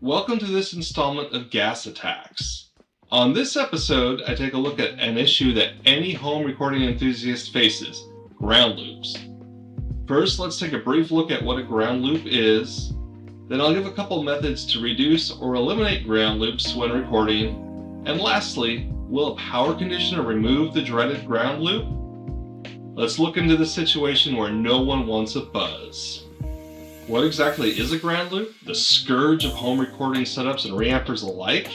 Welcome to this installment of G.A.S attacks. On this episode, I take a look at an issue that any home recording enthusiast faces, ground loops. First, let's take a brief look at what a ground loop is. Then I'll give a couple methods to reduce or eliminate ground loops when recording. And lastly, will a power conditioner remove the dreaded ground loop? Let's look into the situation where no one wants a buzz. What exactly is a ground loop? The scourge of home recording setups and reampers alike?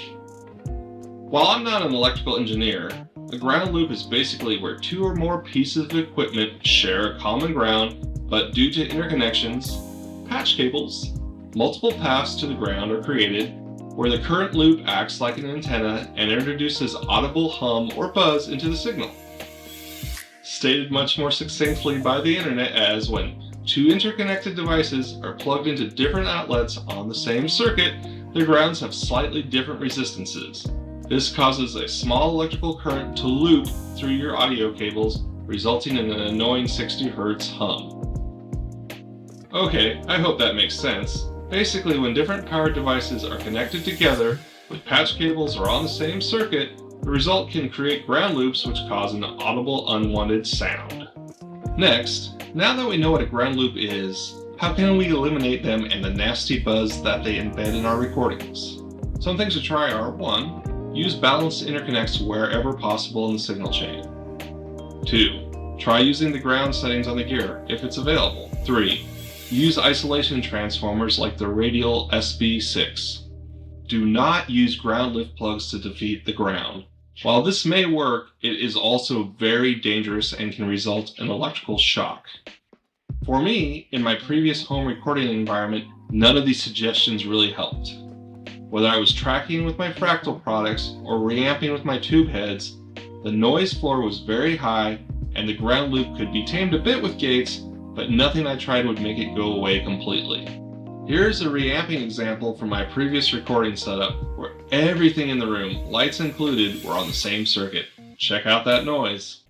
While I'm not an electrical engineer, a ground loop is basically where two or more pieces of equipment share a common ground, but due to interconnections, patch cables, multiple paths to the ground are created, where the current loop acts like an antenna and introduces audible hum or buzz into the signal. Stated much more succinctly by the internet as when two interconnected devices are plugged into different outlets on the same circuit, their grounds have slightly different resistances. This causes a small electrical current to loop through your audio cables, resulting in an annoying 60 Hz hum. Okay, I hope that makes sense. Basically, when different power devices are connected together with patch cables or on the same circuit, the result can create ground loops which cause an audible unwanted sound. Next, now that we know what a ground loop is, how can we eliminate them and the nasty buzz that they embed in our recordings? Some things to try are 1. Use balanced interconnects wherever possible in the signal chain. 2. Try using the ground settings on the gear if it's available. 3. Use isolation transformers like the radial SB6. Do not use ground lift plugs to defeat the ground. While this may work, it is also very dangerous and can result in electrical shock. For me, in my previous home recording environment, none of these suggestions really helped. Whether I was tracking with my fractal products or reamping with my tube heads, the noise floor was very high and the ground loop could be tamed a bit with gates, but nothing I tried would make it go away completely. Here's a reamping example from my previous recording setup where everything in the room, lights included, were on the same circuit. Check out that noise.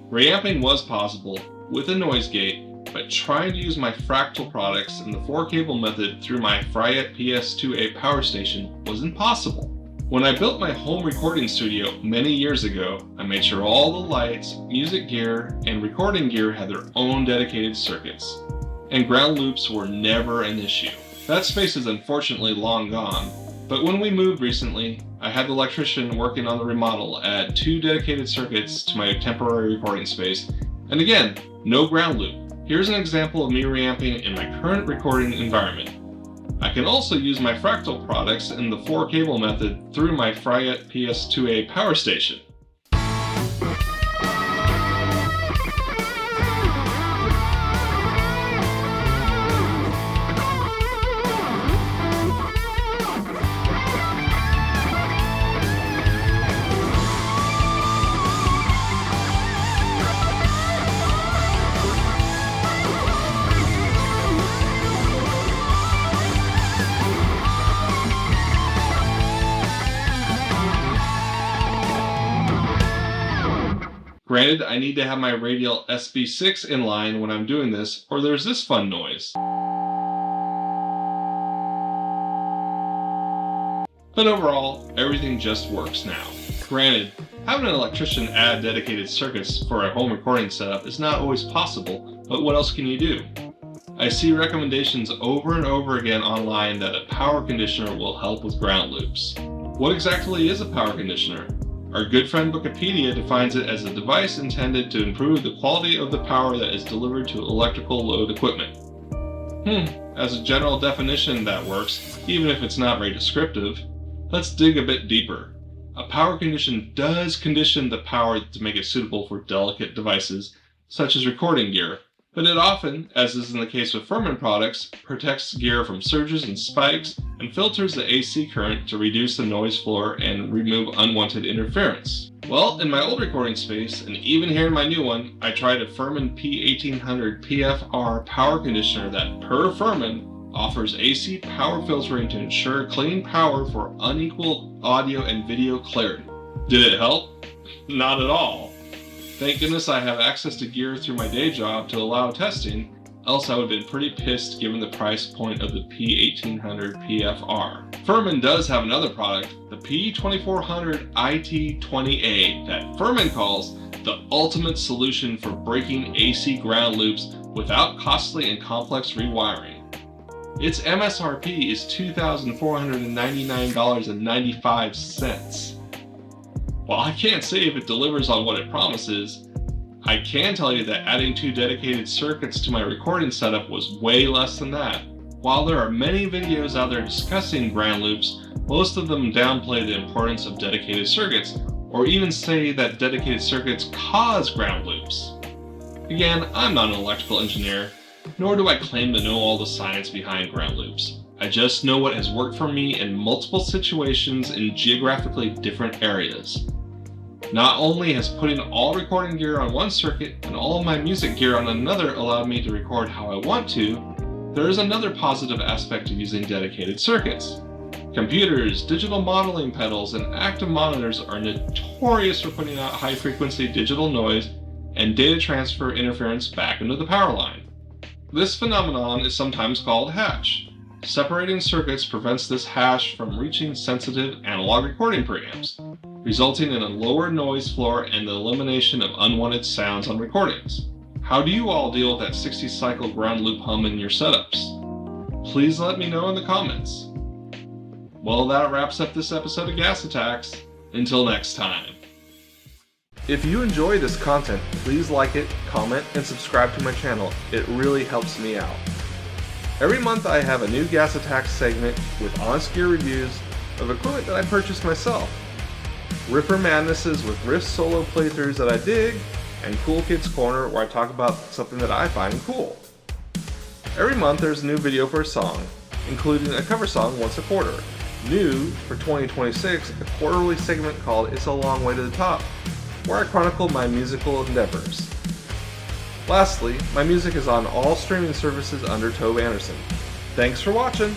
Reamping was possible with a noise gate, but trying to use my fractal products and the 4-cable method through my Fryette PS2A power station was impossible. When I built my home recording studio many years ago, I made sure all the lights, music gear, and recording gear had their own dedicated circuits, and ground loops were never an issue. That space is unfortunately long gone, but when we moved recently, I had the electrician working on the remodel add 2 dedicated circuits to my temporary recording space, and again, no ground loop. Here's an example of me reamping in my current recording environment. I can also use my fractal products and the 4-cable method through my Fryette PS2A power station. Granted, I need to have my radial SB6 in line when I'm doing this, or there's this fun noise. But overall, everything just works now. Granted, having an electrician add dedicated circuits for a home recording setup is not always possible, but what else can you do? I see recommendations over and over again online that a power conditioner will help with ground loops. What exactly is a power conditioner? Our good friend Wikipedia defines it as a device intended to improve the quality of the power that is delivered to electrical load equipment. As a general definition that works, even if it's not very descriptive. Let's dig a bit deeper. A power condition does condition the power to make it suitable for delicate devices, such as recording gear, but it often, as is in the case with Furman products, protects gear from surges and spikes and filters the AC current to reduce the noise floor and remove unwanted interference. Well, in my old recording space, and even here in my new one, I tried a Furman P1800 PFR power conditioner that, per Furman, offers AC power filtering to ensure clean power for unequal audio and video clarity. Did it help? Not at all. Thank goodness I have access to gear through my day job to allow testing, else I would have been pretty pissed given the price point of the P1800 PFR. Furman does have another product, the P2400 IT20A, that Furman calls the ultimate solution for breaking AC ground loops without costly and complex rewiring. Its MSRP is $2,499.95. While I can't say if it delivers on what it promises, I can tell you that adding 2 dedicated circuits to my recording setup was way less than that. While there are many videos out there discussing ground loops, most of them downplay the importance of dedicated circuits, or even say that dedicated circuits cause ground loops. Again, I'm not an electrical engineer, nor do I claim to know all the science behind ground loops. I just know what has worked for me in multiple situations in geographically different areas. Not only has putting all recording gear on one circuit and all of my music gear on another allowed me to record how I want to, there is another positive aspect of using dedicated circuits. Computers, digital modeling pedals, and active monitors are notorious for putting out high-frequency digital noise and data transfer interference back into the power line. This phenomenon is sometimes called hash. Separating circuits prevents this hash from reaching sensitive analog recording preamps, resulting in a lower noise floor and the elimination of unwanted sounds on recordings. How do you all deal with that 60-cycle ground loop hum in your setups? Please let me know in the comments. Well, that wraps up this episode of Gas Attacks. Until next time. If you enjoy this content, please like it, comment, and subscribe to my channel. It really helps me out. Every month I have a new Gas Attacks segment with honest gear reviews of equipment that I purchased myself. Riffer Madnesses with riff solo playthroughs that I dig, and Cool Kids Corner where I talk about something that I find cool. Every month there's a new video for a song, including a cover song once a quarter. New for 2026, a quarterly segment called It's a Long Way to the Top, where I chronicle my musical endeavors. Lastly, my music is on all streaming services under Tobe Anderson. Thanks for watching!